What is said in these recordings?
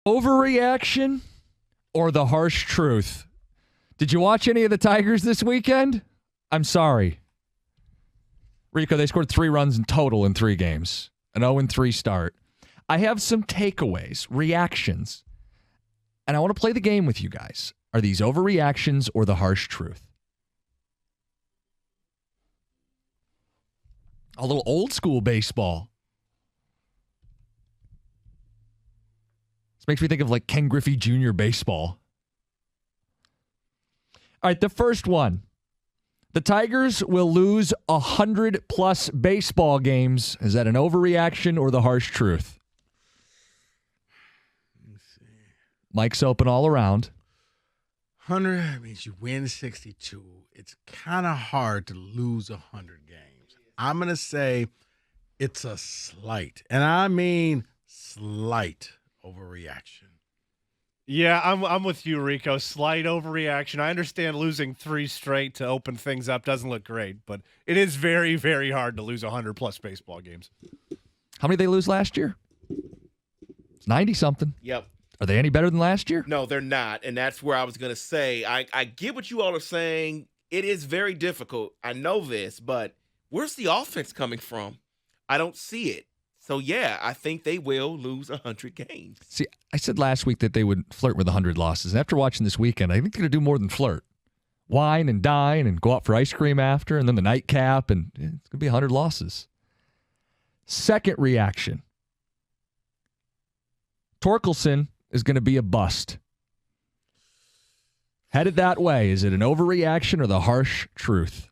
Overreaction or the harsh truth? Did you watch any of the Tigers this weekend? I'm sorry. Rico, they scored 3 runs in total in 3 games. An 0-3 start. I have some takeaways, reactions, and I want to play the game with you guys. Are these overreactions or the harsh truth? A little old school baseball. This makes me think of like Ken Griffey Jr. baseball. All right, the first one. The Tigers will lose 100-plus baseball games. Is that an overreaction or the harsh truth? Let's see. Mike's open all around. 100 means you win 62. It's kind of hard to lose 100 games. I'm going to say it's a slight, and I mean slight overreaction. Yeah, I'm with you, Rico. Slight overreaction. I understand losing 3 straight to open things up doesn't look great, but it is very, very hard to lose 100-plus baseball games. How many did they lose last year? It's 90-something. Yep. Are they any better than last year? No, they're not, and that's where I was going to say. I get what you all are saying. It is very difficult. I know this, but where's the offense coming from? I don't see it. So, yeah, I think they will lose 100 games. See, I said last week that they would flirt with 100 losses. And after watching this weekend, I think they're going to do more than flirt. Wine and dine and go out for ice cream after, and then the nightcap, and it's going to be 100 losses. Second reaction. Torkelson is going to be a bust. Headed that way. Is it an overreaction or the harsh truth?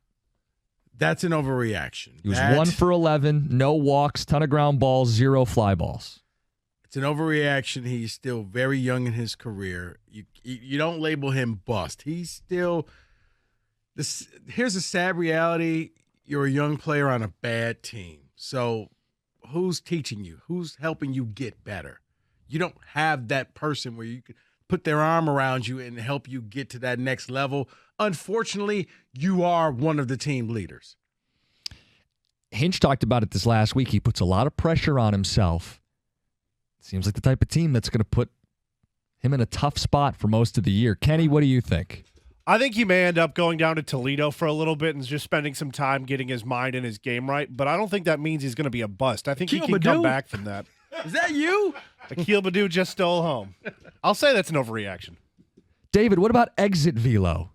That's an overreaction. He was 1 for 11, no walks, ton of ground balls, 0 fly balls. It's an overreaction. He's still very young in his career. You don't label him bust. He's still this. Here's a sad reality. You're a young player on a bad team. So who's teaching you? Who's helping you get better? You don't have that person where you can put their arm around you and help you get to that next level. Unfortunately, you are one of the team leaders. Hinch talked about it this last week. He puts a lot of pressure on himself. Seems like the type of team that's going to put him in a tough spot for most of the year. Kenny, what do you think? I think he may end up going down to Toledo for a little bit and just spending some time getting his mind and his game right, but I don't think that means he's going to be a bust. I think he can come back from that. Is that you? Akil Baddoo just stole home. I'll say that's an overreaction. David, what about exit velo?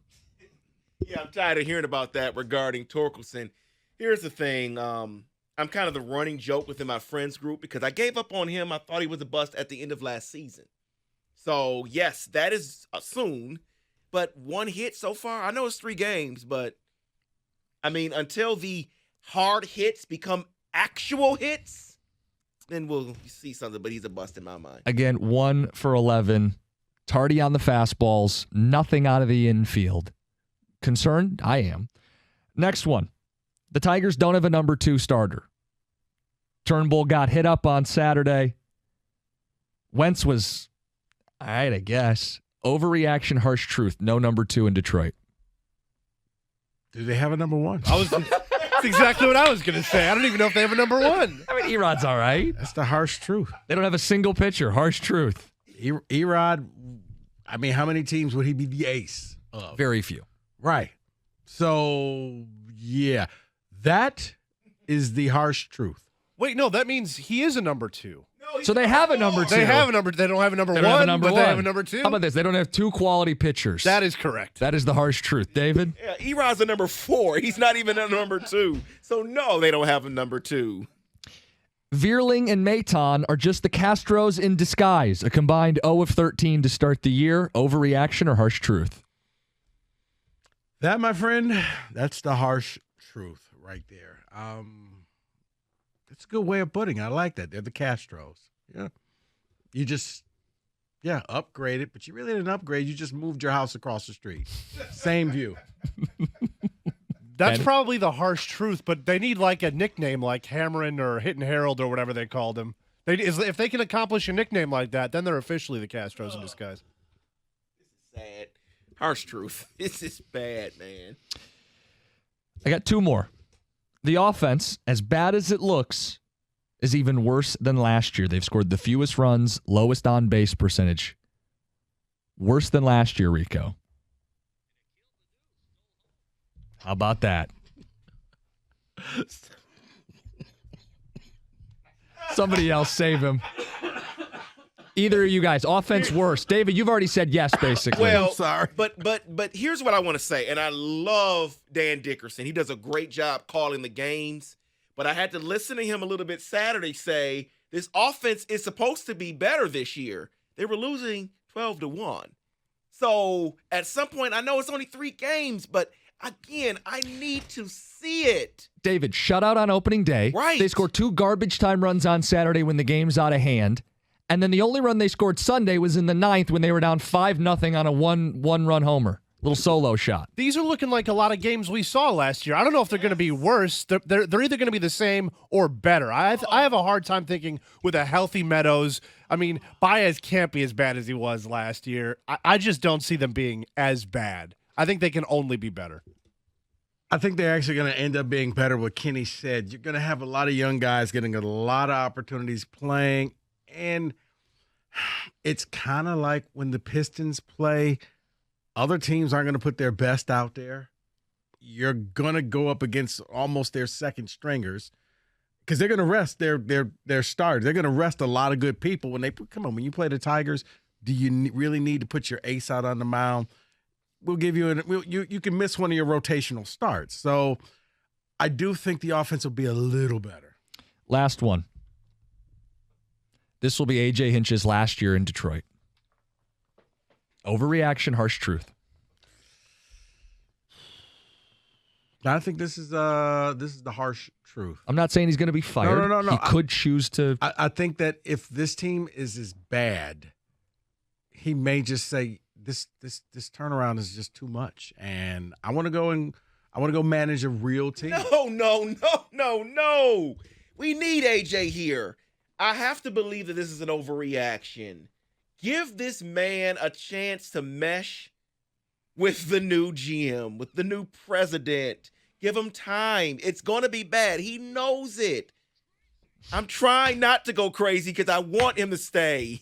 Yeah, I'm tired of hearing about that regarding Torkelson. Here's the thing. I'm kind of the running joke within my friends group because I gave up on him. I thought he was a bust at the end of last season. So, yes, that is soon. But 1 hit so far. I know it's 3 games, but, I mean, until the hard hits become actual hits, then we'll see something. But he's a bust in my mind. Again, 1 for 11. Tardy on the fastballs. Nothing out of the infield. Concerned? I am. Next one. The Tigers don't have a number 2 starter. Turnbull got hit up on Saturday. Wentz was, all right, I guess. Overreaction, harsh truth. No number 2 in Detroit. Do they have a number 1? That's exactly what I was going to say. I don't even know if they have a number 1. I mean, Erod's all right. That's the harsh truth. They don't have a single pitcher. Harsh truth. Erod, I mean, how many teams would he be the ace of? Very few. Right. So, yeah, that is the harsh truth. Wait, no, that means he is a number 2. So they have a number 2. They have a number. They don't have a number 1, but they have a number 2. How about this? They don't have 2 quality pitchers. That is correct. That is the harsh truth. David? Yeah, Erod's a number 4. He's not even a number 2. So, no, they don't have a number 2. Vierling and Maton are just the Castros in disguise. A combined 0 of 13 to start the year. Overreaction or harsh truth? That, my friend, that's the harsh truth right there. That's a good way of putting it. I like that. They're the Castros. Yeah. You just, upgrade it, but you really didn't upgrade. You just moved your house across the street. Same view. That's probably the harsh truth, but they need like a nickname like Hammerin or Hittin' Harold or whatever they called him. If they can accomplish a nickname like that, then they're officially the Castros in disguise. This is sad. Harsh truth. This is bad, man. I got 2 more. The offense, as bad as it looks, is even worse than last year. They've scored the fewest runs, lowest on-base percentage. Worse than last year, Rico. How about that? Somebody else save him. Either of you guys, offense worse. David, you've already said yes, basically. Well, I'm sorry. But here's what I want to say, and I love Dan Dickerson. He does a great job calling the games. But I had to listen to him a little bit Saturday say this offense is supposed to be better this year. They were losing 12-1. So at some point, I know it's only 3 games, but again, I need to see it. David, shutout on opening day. Right. They scored 2 garbage time runs on Saturday when the game's out of hand. And then the only run they scored Sunday was in the 9th when they were down 5-0 on a one-run homer. Little solo shot. These are looking like a lot of games we saw last year. I don't know if they're going to be worse. They're either going to be the same or better. I have a hard time thinking with a healthy Meadows. I mean, Baez can't be as bad as he was last year. I just don't see them being as bad. I think they can only be better. I think they're actually going to end up being better. What Kenny said, you're going to have a lot of young guys getting a lot of opportunities playing. And it's kind of like when the Pistons play, other teams aren't going to put their best out there. You're going to go up against almost their second stringers because they're going to rest their starters. They're going to rest a lot of good people when they come on. When you play the Tigers, do you really need to put your ace out on the mound? We'll give you you can miss one of your rotational starts. So I do think the offense will be a little better. Last one. This will be A.J. Hinch's last year in Detroit. Overreaction, harsh truth. I think this is the harsh truth. I'm not saying he's going to be fired. No. He could choose to. I think that if this team is as bad, he may just say this turnaround is just too much, and I want to go manage a real team. No. We need AJ here. I have to believe that this is an overreaction. Give this man a chance to mesh with the new GM, with the new president. Give him time. It's going to be bad. He knows it. I'm trying not to go crazy because I want him to stay.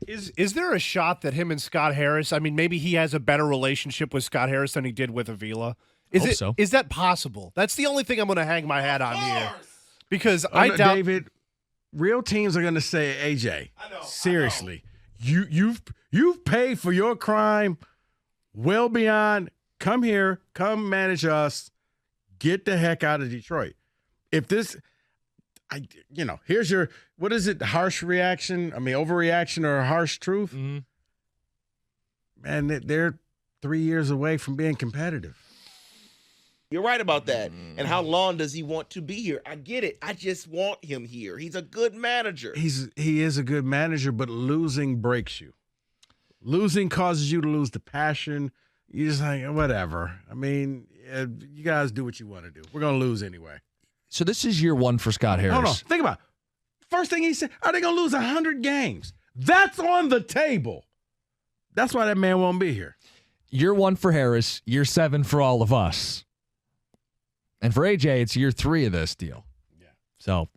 Is there a shot that him and Scott Harris, I mean, maybe he has a better relationship with Scott Harris than he did with Avila? So. Is that possible? That's the only thing I'm going to hang my hat on here. Because I doubt... David, real teams are going to say, AJ, seriously, you've paid for your crime well beyond. Come here, come manage us. Get the heck out of Detroit. If this, here's your, what is it? Harsh reaction? I mean, overreaction or harsh truth? Mm-hmm. Man, they're 3 years away from being competitive. You're right about that. And how long does he want to be here? I get it. I just want him here. He's a good manager. He is a good manager, but losing breaks you. Losing causes you to lose the passion. You just like, whatever. I mean, you guys do what you want to do. We're going to lose anyway. So this is year 1 for Scott Harris. Hold on. Think about it. First thing he said, are they going to lose 100 games? That's on the table. That's why that man won't be here. Year 1 for Harris, year 7 for all of us. And for AJ, it's year 3 of this deal. Yeah. So